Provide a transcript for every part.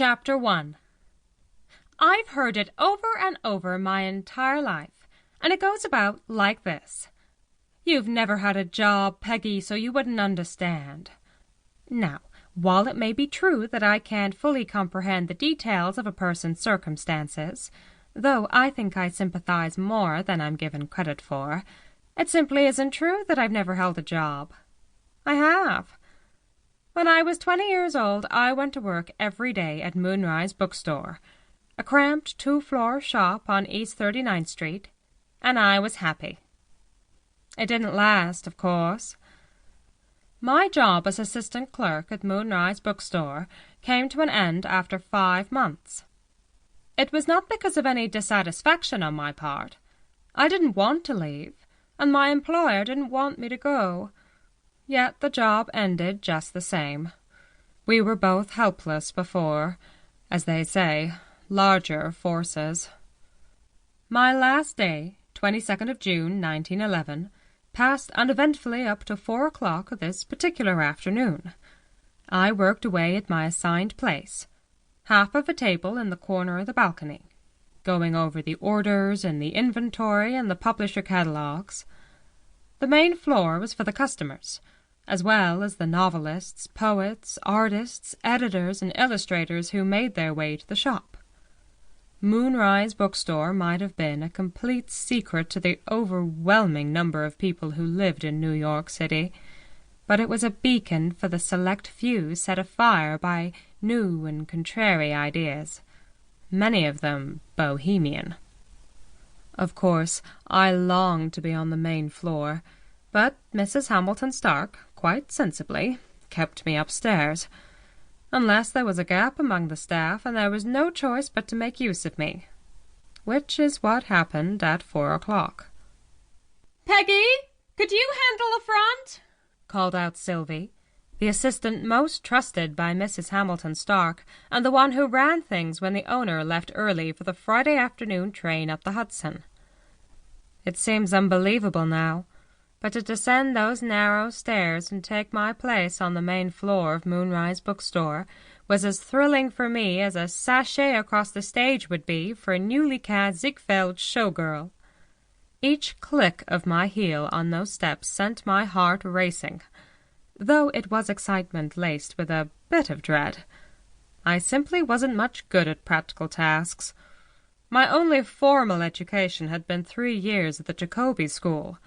Chapter 1. I've heard it over and over my entire life, and it goes about like this. You've never had a job, Peggy, so you wouldn't understand. Now, while it may be true that I can't fully comprehend the details of a person's circumstances, though I think I sympathize more than I'm given credit for, it simply isn't true that I've never held a job. I have. When I was 20 years old, I went to work every day at Moonrise Bookstore, a cramped 2-floor shop on East 39th Street, and I was happy. It didn't last, of course. My job as assistant clerk at Moonrise Bookstore came to an end after 5 months. It was not because of any dissatisfaction on my part. I didn't want to leave, and my employer didn't want me to go. Yet the job ended just the same. We were both helpless before, as they say, larger forces. My last day, 22nd of June, 1911, passed uneventfully up to 4 o'clock this particular afternoon. I worked away at my assigned place, half of a table in the corner of the balcony, going over the orders and the inventory and the publisher catalogues. The main floor was for the customers, as well as the novelists, poets, artists, editors, and illustrators who made their way to the shop. Moonrise Bookstore might have been a complete secret to the overwhelming number of people who lived in New York City, but it was a beacon for the select few set afire by new and contrary ideas, many of them bohemian. Of course, I longed to be on the main floor, but Mrs. Hamilton Stark, quite sensibly, kept me upstairs, unless there was a gap among the staff and there was no choice but to make use of me, which is what happened at 4 o'clock. "Peggy, could you handle the front?" called out Sylvie, the assistant most trusted by Mrs. Hamilton Stark, and the one who ran things when the owner left early for the Friday afternoon train up the Hudson. It seems unbelievable now, but to descend those narrow stairs and take my place on the main floor of Moonrise Bookstore was as thrilling for me as a sachet across the stage would be for a newly cast Ziegfeld showgirl. Each click of my heel on those steps sent my heart racing, though it was excitement laced with a bit of dread. I simply wasn't much good at practical tasks. My only formal education had been 3 years at the Jacobi School,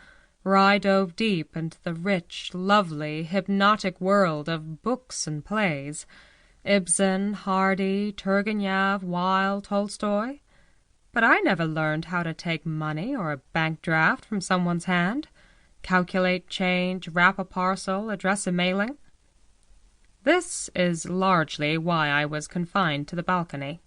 where I dove deep into the rich, lovely, hypnotic world of books and plays, Ibsen, Hardy, Turgenev, Wilde, Tolstoy. But I never learned how to take money or a bank draft from someone's hand, calculate change, wrap a parcel, address a mailing. This is largely why I was confined to the balcony.